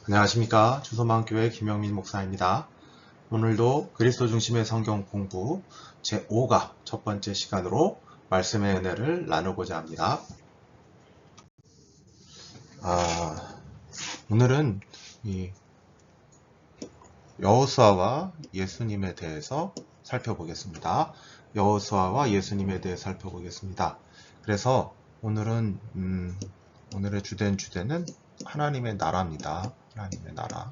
안녕하십니까. 주소마음교회 김영민 목사입니다. 오늘도 그리스도 중심의 성경 공부 제5가 첫 번째 시간으로 말씀의 은혜를 나누고자 합니다. 오늘은 여호수아와 예수님에 대해서 살펴보겠습니다. 여호수아와 예수님에 대해 살펴보겠습니다. 그래서 오늘은 오늘의 주제는 하나님의 나라입니다. 하나님의 나라.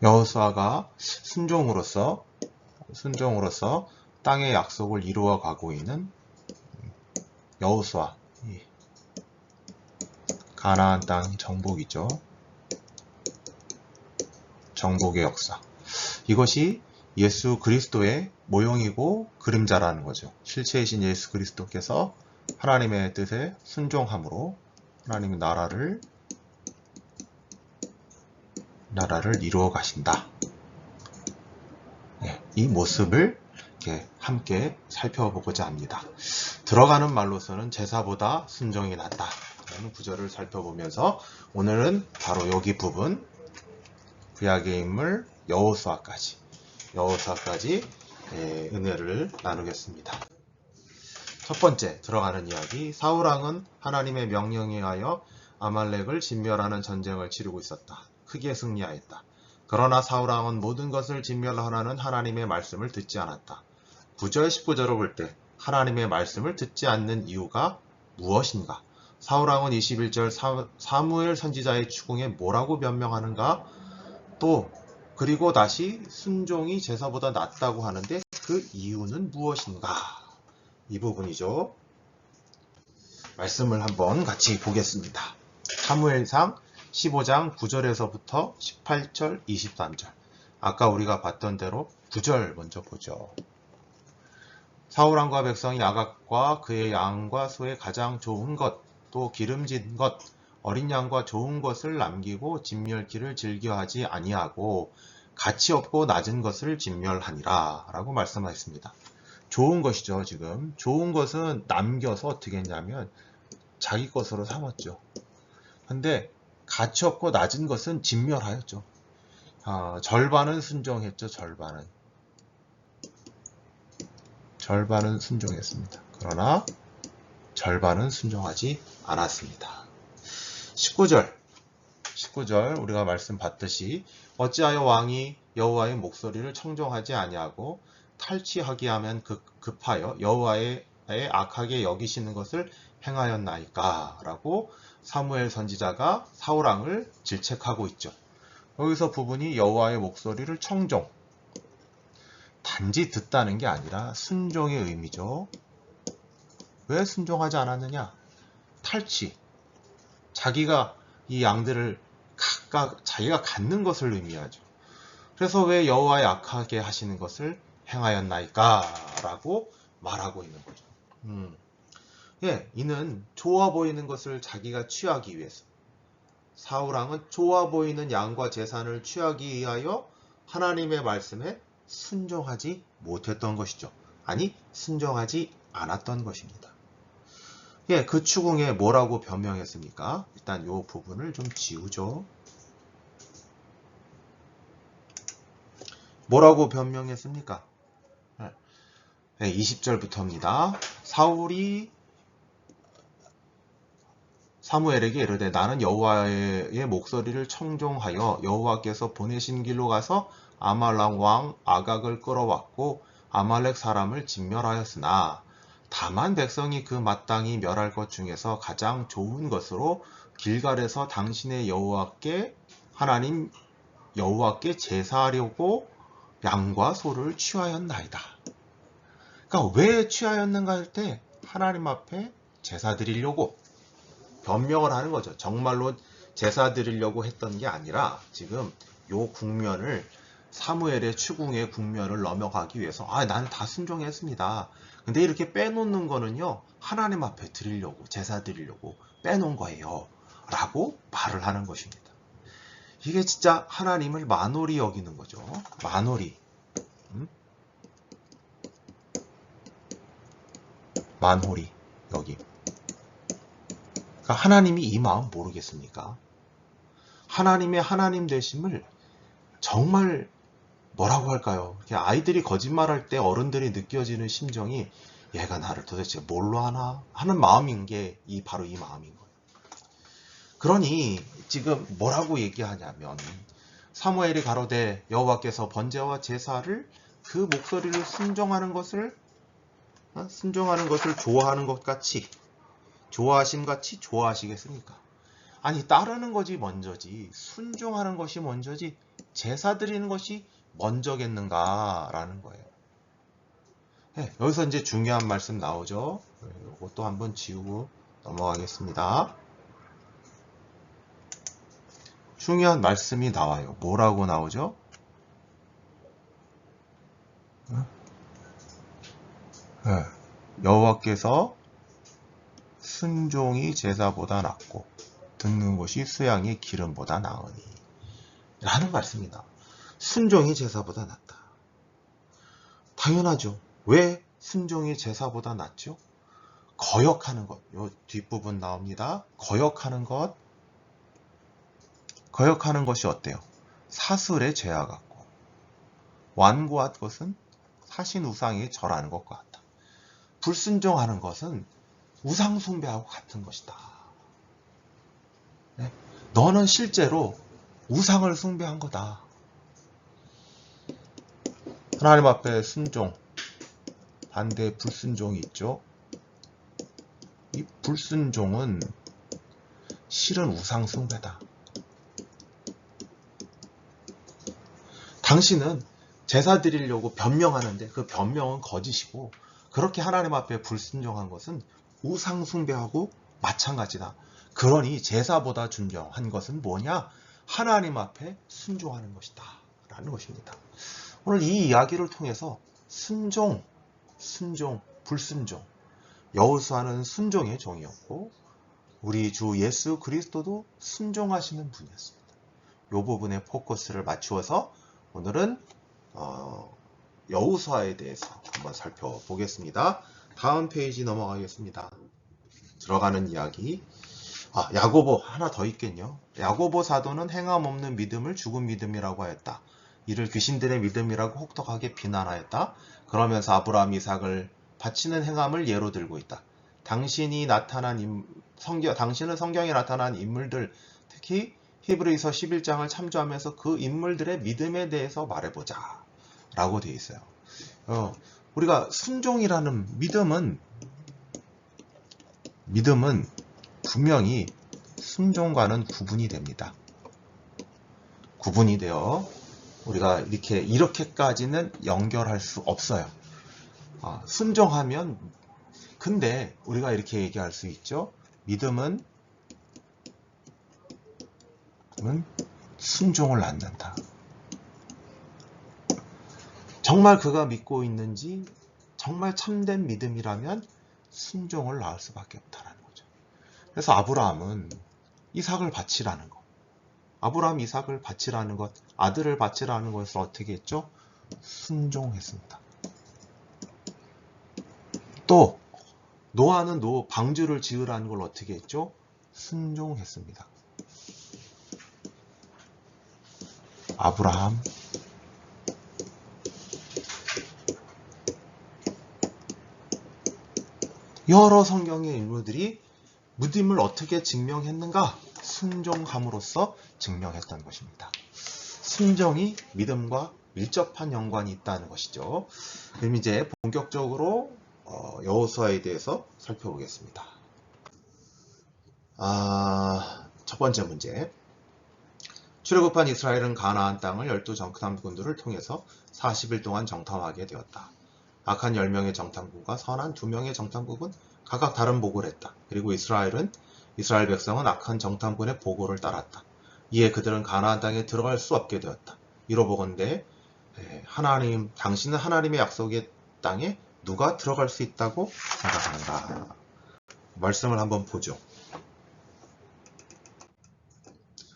여호수아가 순종으로서 땅의 약속을 이루어 가고 있는 여호수아, 가나안 땅 정복이죠. 정복의 역사. 이것이 예수 그리스도의 모형이고 그림자라는 거죠. 실체이신 예수 그리스도께서 하나님의 뜻에 순종함으로 하나님의 나라를 이루어 가신다. 이 모습을 이렇게 함께 살펴보고자 합니다. 들어가는 말로서는 제사보다 순종이 낫다 라는 구절을 살펴보면서 오늘은 바로 여기 부분 구약의 인물 여호수아까지 은혜를 나누겠습니다. 첫 번째 들어가는 이야기, 사울왕은 하나님의 명령에 의하여 아말렉을 진멸하는 전쟁을 치르고 있었다. 크게 승리하였다. 그러나 사울왕은 모든 것을 진멸하라는 하나님의 말씀을 듣지 않았다. 9절 19절을 볼 때 하나님의 말씀을 듣지 않는 이유가 무엇인가? 사울왕은 21절 사무엘 선지자의 추궁에 뭐라고 변명하는가? 또 그리고 다시 순종이 제사보다 낫다고 하는데 그 이유는 무엇인가? 이 부분이죠. 말씀을 한번 같이 보겠습니다. 사무엘상 15장 9절에서부터 18절, 23절. 아까 우리가 봤던 대로 9절 먼저 보죠. 사울왕과 백성이 아각과 그의 양과 소의 가장 좋은 것, 또 기름진 것, 어린 양과 좋은 것을 남기고 진멸기를 즐겨하지 아니하고 가치 없고 낮은 것을 진멸하니라 라고 말씀하셨습니다. 좋은 것이죠. 지금 좋은 것은 남겨서 어떻게 했냐면 자기 것으로 삼았죠. 근데 가치 없고 낮은 것은 진멸하였죠. 절반은 순종했죠. 절반은 순종했습니다. 그러나 절반은 순종하지 않았습니다. 19절 우리가 말씀 봤듯이 어찌하여 왕이 여호와의 목소리를 청종하지 아니하고 탈취하게 하면 급하여 여호와의 악하게 여기시는 것을 행하였나이까? 라고 사무엘 선지자가 사울왕을 질책하고 있죠. 여기서 부분이 여호와의 목소리를 청종, 단지 듣다는 게 아니라 순종의 의미죠. 왜 순종하지 않았느냐? 탈취, 자기가 이 양들을 각각 자기가 갖는 것을 의미하죠. 그래서 왜 여호와의 악하게 하시는 것을 행하였나이까? 라고 말하고 있는 거죠. 이는 좋아 보이는 것을 자기가 취하기 위해서, 사울왕은 좋아 보이는 양과 재산을 취하기 위하여 하나님의 말씀에 순종하지 못했던 것이죠. 아니, 순종하지 않았던 것입니다. 그 추궁에 뭐라고 변명했습니까? 일단 이 부분을 좀 지우죠. 뭐라고 변명했습니까? 20절부터입니다. 사울이 사무엘에게 이르되 나는 여호와의 목소리를 청종하여 여호와께서 보내신 길로 가서 아말렉 왕 아각을 끌어왔고 아말렉 사람을 진멸하였으나 다만 백성이 그 마땅히 멸할 것 중에서 가장 좋은 것으로 길갈에서 당신의 여호와께 하나님 여호와께 제사하려고 양과 소를 취하였나이다. 그러니까 왜 취하였는가 할 때 하나님 앞에 제사 드리려고 변명을 하는 거죠. 정말로 제사 드리려고 했던 게 아니라 지금 요 국면을 사무엘의 추궁의 국면을 넘어가기 위해서 나는 다 순종했습니다. 근데 이렇게 빼놓는 거는요. 하나님 앞에 드리려고 제사 드리려고 빼놓은 거예요. 라고 말을 하는 것입니다. 이게 진짜 하나님을 만홀히 여기는 거죠. 만홀히. 만홀히 여기. 그러니까 하나님이 이 마음 모르겠습니까? 하나님의 하나님 되심을 정말 뭐라고 할까요? 아이들이 거짓말할 때 어른들이 느껴지는 심정이 얘가 나를 도대체 뭘로 하나 하는 마음인 게 바로 이 마음인 거예요. 그러니 지금 뭐라고 얘기하냐면 사무엘이 가로되 여호와께서 번제와 제사를 그 목소리를 순종하는 것을 좋아하는 것 같이 좋아하심 같이 좋아하시겠습니까? 아니 따르는 것이 먼저지 순종하는 것이 먼저지 제사 드리는 것이 먼저겠는가라는 거예요. 네, 여기서 이제 중요한 말씀 나오죠. 이것도 한번 지우고 넘어가겠습니다. 중요한 말씀이 나와요. 뭐라고 나오죠? 네, 여호와께서 순종이 제사보다 낫고 듣는 것이 수양의 기름보다 나으니 라는 말씀이다. 순종이 제사보다 낫다. 당연하죠. 왜 순종이 제사보다 낫죠? 거역하는 것. 요 뒷부분 나옵니다. 거역하는 것이 어때요? 사슬의 죄와 같고 완고한 것은 사신 우상에 절하는 것과 같다. 불순종하는 것은 우상 숭배하고 같은 것이다. 네? 너는 실제로 우상을 숭배한 거다. 하나님 앞에 순종, 반대에 불순종이 있죠. 이 불순종은 실은 우상 숭배다. 당신은 제사 드리려고 변명하는데 그 변명은 거짓이고 그렇게 하나님 앞에 불순종한 것은 우상 숭배하고 마찬가지다. 그러니 제사보다 중요한 것은 뭐냐? 하나님 앞에 순종하는 것이다. 라는 것입니다. 오늘 이 이야기를 통해서 순종, 불순종, 여호수아는 순종의 종이었고 우리 주 예수 그리스도도 순종하시는 분이었습니다. 이 부분에 포커스를 맞추어서 오늘은 여호수아에 대해서 한번 살펴보겠습니다. 다음 페이지 넘어가겠습니다. 들어가는 이야기. 야고보 하나 더 있겠죠. 야고보 사도는 행함 없는 믿음을 죽은 믿음이라고 하였다. 이를 귀신들의 믿음이라고 혹독하게 비난하였다. 그러면서 아브라함 이삭을 바치는 행함을 예로 들고 있다. 당신은 성경에 나타난 인물들, 특히 히브리서 11장을 참조하면서 그 인물들의 믿음에 대해서 말해보자 라고 되어 있어요. 우리가 순종이라는 믿음은 분명히 순종과는 구분이 됩니다. 구분이 되어 우리가 이렇게까지는 연결할 수 없어요. 순종하면 근데 우리가 이렇게 얘기할 수 있죠. 믿음은 순종을 낳는다. 정말 그가 믿고 있는지 정말 참된 믿음이라면 순종을 낳을 수밖에 없다라는 거죠. 그래서 아브라함은 이삭을 바치라는 것. 아브라함 이삭을 바치라는 것, 아들을 바치라는 것을 어떻게 했죠? 순종했습니다. 또 노아는 방주를 지으라는 걸 어떻게 했죠? 순종했습니다. 아브라함, 여러 성경의 인물들이 믿음을 어떻게 증명했는가? 순종함으로써 증명했던 것입니다. 순종이 믿음과 밀접한 연관이 있다는 것이죠. 그럼 이제 본격적으로 여호수아에 대해서 살펴보겠습니다. 첫 번째 문제. 출애굽한 이스라엘은 가나안 땅을 12 정탐꾼들을 통해서 40일 동안 정탐하게 되었다. 악한 10명의 정탐꾼과 선한 2명의 정탐꾼은 각각 다른 보고를 했다. 그리고 이스라엘 백성은 악한 정탐꾼의 보고를 따랐다. 이에 그들은 가나안 땅에 들어갈 수 없게 되었다. 이로보건대 당신은 하나님의 약속의 땅에 누가 들어갈 수 있다고 생각하는가? 말씀을 한번 보죠.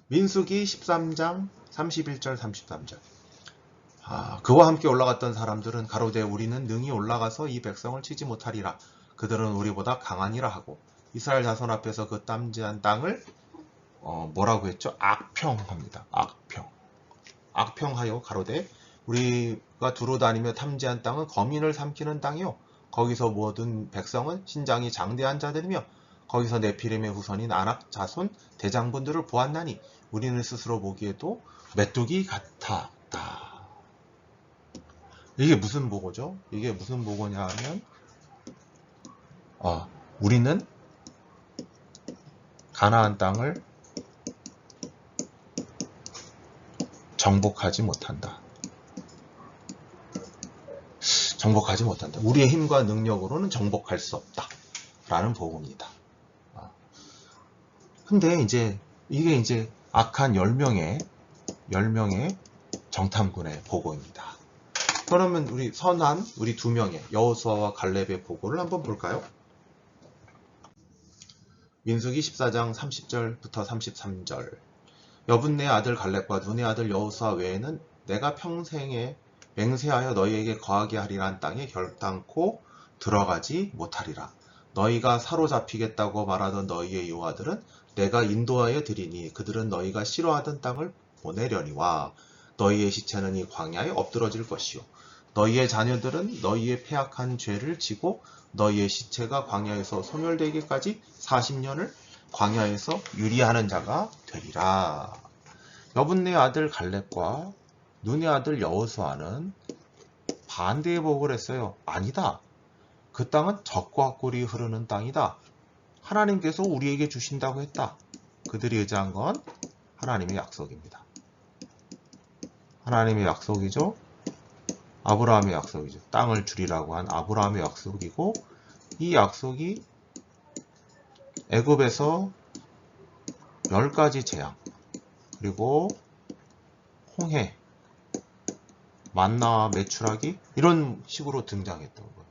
민수기 13장 31절 33절. 그와 함께 올라갔던 사람들은 가로되 우리는 능히 올라가서 이 백성을 치지 못하리라. 그들은 우리보다 강하니라 하고 이스라엘 자손 앞에서 그 탐지한 땅을 뭐라고 했죠? 악평합니다. 악평하여 가로되 우리가 두루 다니며 탐지한 땅은 거민을 삼키는 땅이요 거기서 모든 백성은 신장이 장대한 자들이며 거기서 네피림의 후손인 아낙 자손 대장분들을 보았나니 우리는 스스로 보기에도 메뚜기 같았다. 이게 무슨 보고죠? 이게 무슨 보고냐 하면 우리는 가나안 땅을 정복하지 못한다. 우리의 힘과 능력으로는 정복할 수 없다. 라는 보고입니다. 근데 이게 이제 악한 10명의 정탐꾼의 보고입니다. 그러면 우리 선한 우리 2명의 여호수아와 갈렙의 보고를 한번 볼까요? 민수기 14장 30절부터 33절. 여분네 아들 갈렙과 눈의 아들 여호수아 외에는 내가 평생에 맹세하여 너희에게 거하게 하리란 땅에 결단코 들어가지 못하리라. 너희가 사로잡히겠다고 말하던 너희의 여호와들은 내가 인도하여 드리니 그들은 너희가 싫어하던 땅을 보내려니와 너희의 시체는 이 광야에 엎드러질 것이요 너희의 자녀들은 너희의 패악한 죄를 지고 너희의 시체가 광야에서 소멸되기까지 40년을 광야에서 유리하는 자가 되리라. 여분네 아들 갈렙과 눈의 아들 여호수아는 반대의 보고를 했어요. 아니다. 그 땅은 젖과 꿀이 흐르는 땅이다. 하나님께서 우리에게 주신다고 했다. 그들이 의지한 건 하나님의 약속입니다. 하나님의 약속이죠. 아브라함의 약속이죠. 땅을 주리라고 한 아브라함의 약속이고 이 약속이 애굽에서 10가지 재앙 그리고 홍해, 만나와 메추라기 이런 식으로 등장했던 거예요.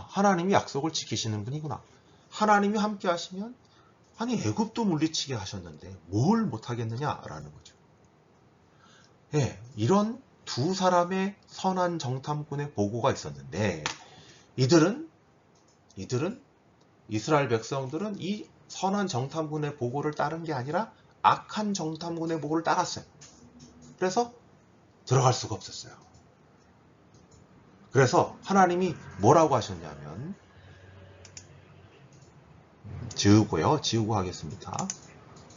하나님이 약속을 지키시는 분이구나. 하나님이 함께 하시면 아니 애굽도 물리치게 하셨는데 뭘 못하겠느냐라는 거죠. 이런 두 사람의 선한 정탐꾼의 보고가 있었는데 이스라엘 백성들은 이 선한 정탐꾼의 보고를 따른 게 아니라 악한 정탐꾼의 보고를 따랐어요. 그래서 들어갈 수가 없었어요. 그래서 하나님이 뭐라고 하셨냐면 지우고 하겠습니다.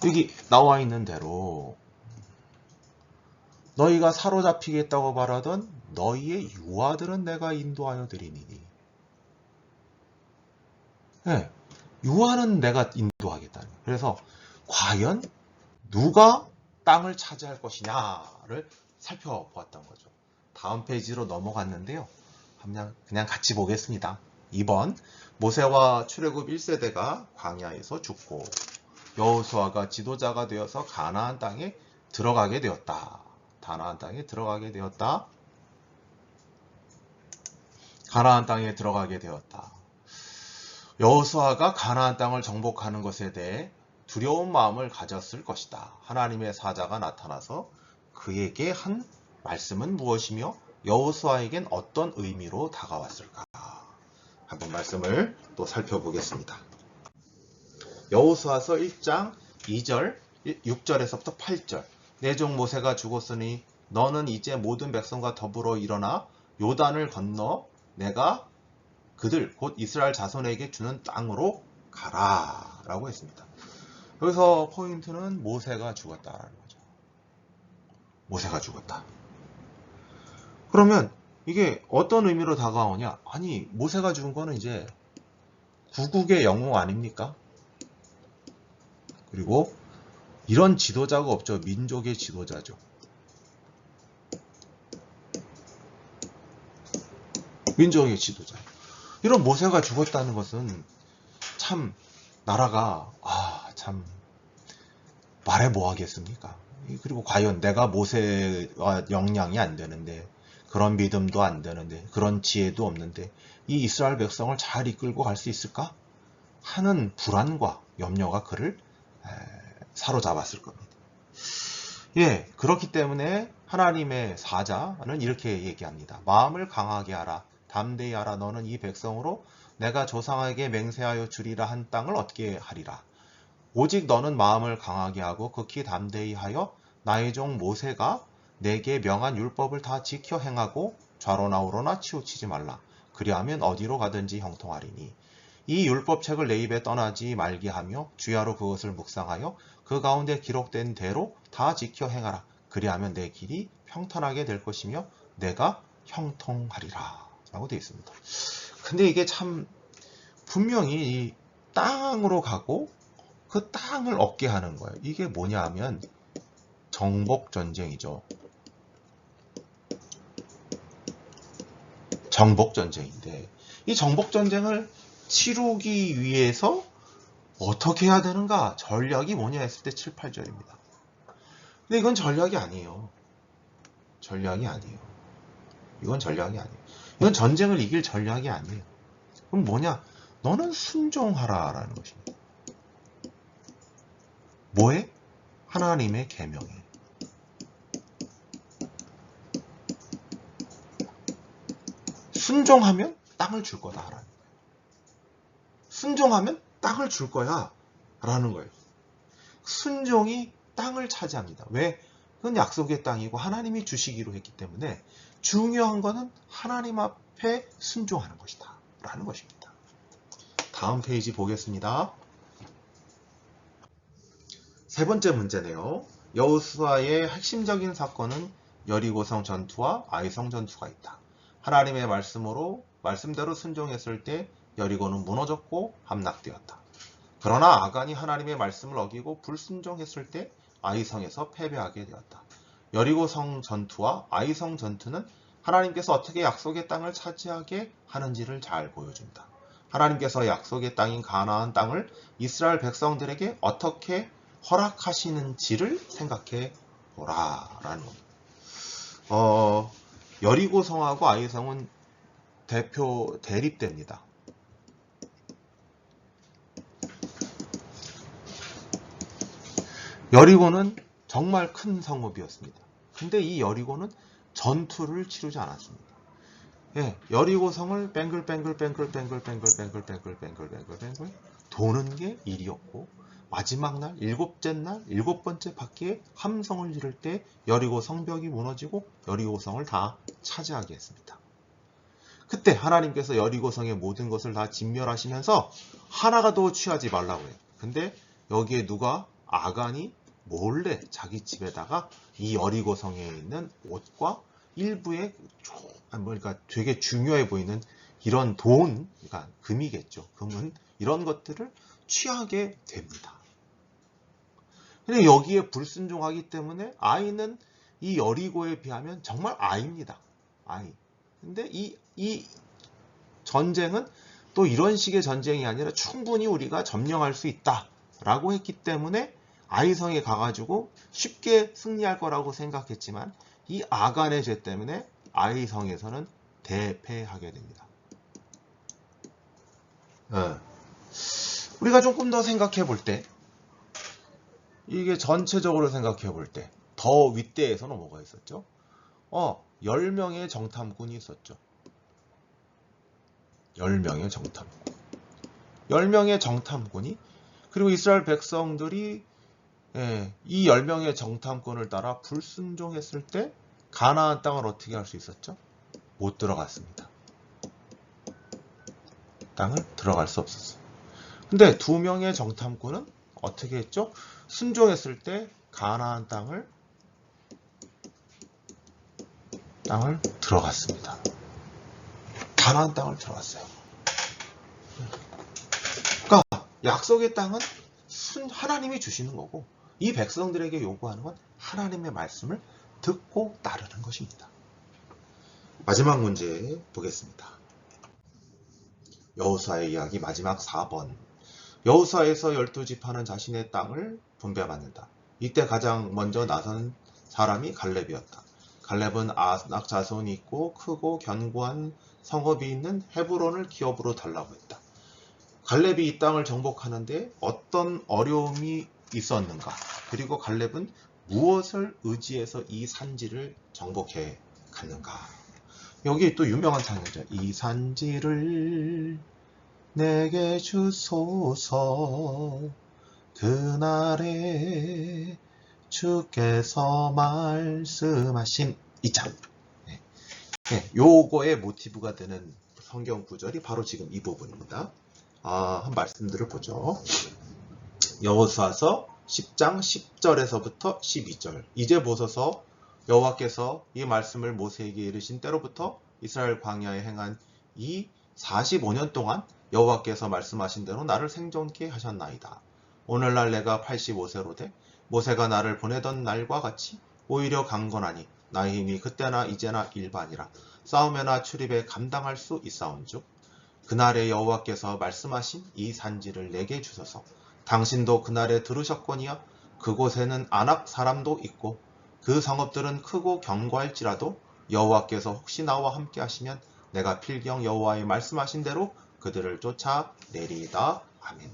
여기 나와 있는 대로 너희가 사로잡히겠다고 말하던 너희의 유아들은 내가 인도하여 드리니니. 유아는 내가 인도하겠다는 거예요. 그래서 과연 누가 땅을 차지할 것이냐를 살펴보았던 거죠. 다음 페이지로 넘어갔는데요. 그냥 같이 보겠습니다. 2번 모세와 출애굽 1세대가 광야에서 죽고 여호수아가 지도자가 되어서 가나안 땅에 들어가게 되었다. 가나안 땅에 들어가게 되었다. 여호수아가 가나안 땅을 정복하는 것에 대해 두려운 마음을 가졌을 것이다. 하나님의 사자가 나타나서 그에게 한 말씀은 무엇이며 여호수아에겐 어떤 의미로 다가왔을까? 한번 말씀을 또 살펴보겠습니다. 여호수아서 1장 2절, 6절에서부터 8절. 내 종 모세가 죽었으니 너는 이제 모든 백성과 더불어 일어나 요단을 건너 내가 그들 곧 이스라엘 자손에게 주는 땅으로 가라 라고 했습니다. 여기서 포인트는 모세가 죽었다라는 거죠. 모세가 죽었다. 그러면 이게 어떤 의미로 다가오냐? 아니 모세가 죽은 거는 이제 구국의 영웅 아닙니까? 그리고 이런 지도자가 없죠. 민족의 지도자죠. 민족의 지도자. 이런 모세가 죽었다는 것은 참 나라가 참 말해 뭐 하겠습니까? 그리고 과연 내가 모세와 역량이 안 되는데 그런 믿음도 안 되는데 그런 지혜도 없는데 이 이스라엘 백성을 잘 이끌고 갈 수 있을까? 하는 불안과 염려가 그를 사로잡았을 겁니다. 그렇기 때문에 하나님의 사자는 이렇게 얘기합니다. 마음을 강하게 하라. 담대히 하라. 너는 이 백성으로 내가 조상에게 맹세하여 주리라 한 땅을 얻게 하리라. 오직 너는 마음을 강하게 하고 극히 담대히 하여 나의 종 모세가 내게 명한 율법을 다 지켜 행하고 좌로나 우로나 치우치지 말라. 그리하면 어디로 가든지 형통하리니. 이 율법책을 내 입에 떠나지 말게 하며 주야로 그것을 묵상하여 그 가운데 기록된 대로 다 지켜 행하라. 그리하면 내 길이 평탄하게 될 것이며 내가 형통하리라. 라고 되어 있습니다. 근데 이게 참 분명히 이 땅으로 가고 그 땅을 얻게 하는 거예요. 이게 뭐냐 하면 정복전쟁이죠. 정복전쟁인데 이 정복전쟁을 치르기 위해서 어떻게 해야 되는가? 전략이 뭐냐 했을 때 7, 8절입니다. 근데 이건 전략이 아니에요. 전략이 아니에요. 이건 전략이 아니에요. 이건 전쟁을 이길 전략이 아니에요. 그럼 뭐냐? 너는 순종하라 라는 것입니다. 뭐에? 하나님의 계명에. 순종하면 땅을 줄 거다 라는 거예요. 순종하면 땅을 줄 거야 라는 거예요. 순종이 땅을 차지합니다. 왜? 그건 약속의 땅이고 하나님이 주시기로 했기 때문에 중요한 거는 하나님 앞에 순종하는 것이다 라는 것입니다. 다음 페이지 보겠습니다. 세 번째 문제네요. 여호수아의 핵심적인 사건은 여리고성 전투와 아이성 전투가 있다. 하나님의 말씀대로 순종했을 때 여리고는 무너졌고 함락되었다. 그러나 아간이 하나님의 말씀을 어기고 불순종했을 때 아이성에서 패배하게 되었다. 여리고성 전투와 아이성 전투는 하나님께서 어떻게 약속의 땅을 차지하게 하는지를 잘 보여준다. 하나님께서 약속의 땅인 가나안 땅을 이스라엘 백성들에게 어떻게 허락하시는지를 생각해 보라 라는 겁니다. 여리고성하고 아이성은 대립됩니다. 여리고는 정말 큰 성읍이었습니다. 근데 이 여리고는 전투를 치르지 않았습니다. 예, 여리고성을 뱅글뱅글 도는 게 일이었고 마지막 날, 일곱째 날, 일곱 번째 바퀴에 함성을 지를 때 여리고 성벽이 무너지고 여리고성을 다 차지하게 했습니다. 그때 하나님께서 여리고성의 모든 것을 다 진멸하시면서 하나가 더 취하지 말라고 해요. 근데 여기에 누가? 아간이 몰래 자기 집에다가 이 여리고성에 있는 옷과 일부의 그러니까 되게 중요해 보이는 이런 돈, 그러니까 금이겠죠. 금은 이런 것들을 취하게 됩니다. 근데 여기에 불순종하기 때문에 아이는 이 여리고에 비하면 정말 아이입니다. 아이. 근데 이 전쟁은 또 이런 식의 전쟁이 아니라 충분히 우리가 점령할 수 있다라고 했기 때문에 아이성에 가가지고 쉽게 승리할 거라고 생각했지만 이 아간의 죄 때문에 아이성에서는 대패하게 됩니다. 우리가 조금 더 생각해 볼 때, 이게 전체적으로 생각해 볼 때, 더 윗대에서는 뭐가 있었죠? 10명의 정탐꾼이 있었죠. 10명의 정탐꾼. 10명의 정탐꾼이, 그리고 이스라엘 백성들이 이 10명의 정탐꾼을 따라 불순종했을 때 가나안 땅을 어떻게 할 수 있었죠? 못 들어갔습니다. 땅을 들어갈 수 없었어요. 근데 2명의 정탐꾼은 어떻게 했죠? 순종했을 때 가나안 땅을 들어갔습니다. 가나안 땅을 들어갔어요. 그러니까 약속의 땅은 하나님이 주시는 거고 이 백성들에게 요구하는 건 하나님의 말씀을 듣고 따르는 것입니다. 마지막 문제 보겠습니다. 여호수아의 이야기 마지막 4번. 여호수아에서 12지파는 자신의 땅을 분배받는다. 이때 가장 먼저 나선 사람이 갈렙이었다. 갈렙은 아낙 자손이 있고 크고 견고한 성읍이 있는 헤브론을 기업으로 달라고 했다. 갈렙이 이 땅을 정복하는데 어떤 어려움이 있었는가? 그리고 갈렙은 무엇을 의지해서 이 산지를 정복해 갔는가? 여기 또 유명한 찬양이죠. 이 산지를 내게 주소서. 그날에 주께서 말씀하신 이 장. 요거의 모티브가 되는 성경 구절이 바로 지금 이 부분입니다. 한 말씀들을 보죠. 여호수아서 10장 10절에서부터 12절. 이제 보소서 여호와께서 이 말씀을 모세에게 이르신 때로부터 이스라엘 광야에 행한 이 45년 동안 여호와께서 말씀하신 대로 나를 생존케 하셨나이다. 오늘날 내가 85세로 돼 모세가 나를 보내던 날과 같이 오히려 강건하니 나의 힘이 그때나 이제나 일반이라 싸움에나 출입에 감당할 수 있사온즉 그날에 여호와께서 말씀하신 이 산지를 내게 주소서. 당신도 그날에 들으셨거니와 그곳에는 아낙 사람도 있고 그 성읍들은 크고 견고할지라도 여호와께서 혹시 나와 함께 하시면 내가 필경 여호와의 말씀하신 대로 그들을 쫓아내리이다. 아멘.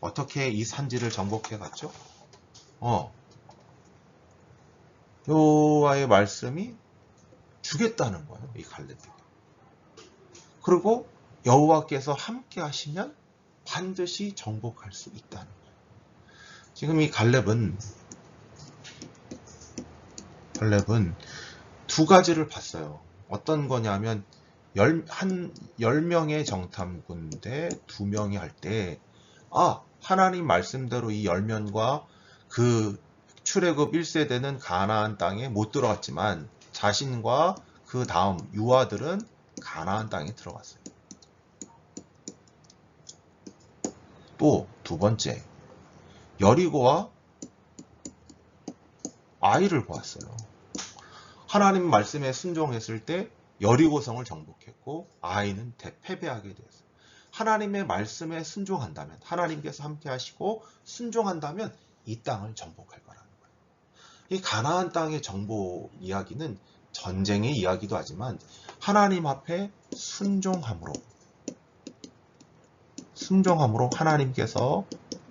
어떻게 이 산지를 정복해 갔죠? 여호와의 말씀이 주겠다는 거예요. 이 갈렙에게. 그리고 여호와께서 함께 하시면 반드시 정복할 수 있다는 거예요. 지금 이 갈렙은 두 가지를 봤어요. 어떤 거냐면 10명의 정탐군 대 2명이 할 때 하나님 말씀대로 이 10명과 그 출애굽 1세대는 가나안 땅에 못 들어갔지만 자신과 그 다음 유아들은 가나안 땅에 들어갔어요. 또 두 번째, 여리고와 아이를 보았어요. 하나님 말씀에 순종했을 때 여리고성을 정복했고 아이는 패배하게 되었어요. 하나님의 말씀에 순종한다면, 하나님께서 함께 하시고 순종한다면 이 땅을 정복할 거라는 거예요. 이 가나안 땅의 정복 이야기는 전쟁의 이야기도 하지만 하나님 앞에 순종함으로 하나님께서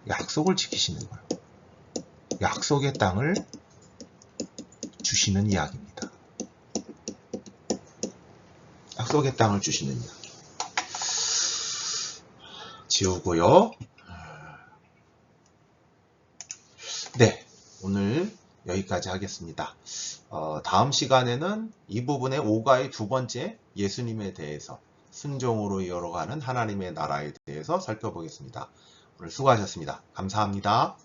약속을 지키시는 거예요. 약속의 땅을 주시는 이야기입니다. 약속의 땅을 주시는 이야기. 지우고요. 네, 오늘 여기까지 하겠습니다. 다음 시간에는 이 부분의 5가의 두 번째 예수님에 대해서 순종으로 이어가는 하나님의 나라에 대해서 살펴보겠습니다. 오늘 수고하셨습니다. 감사합니다.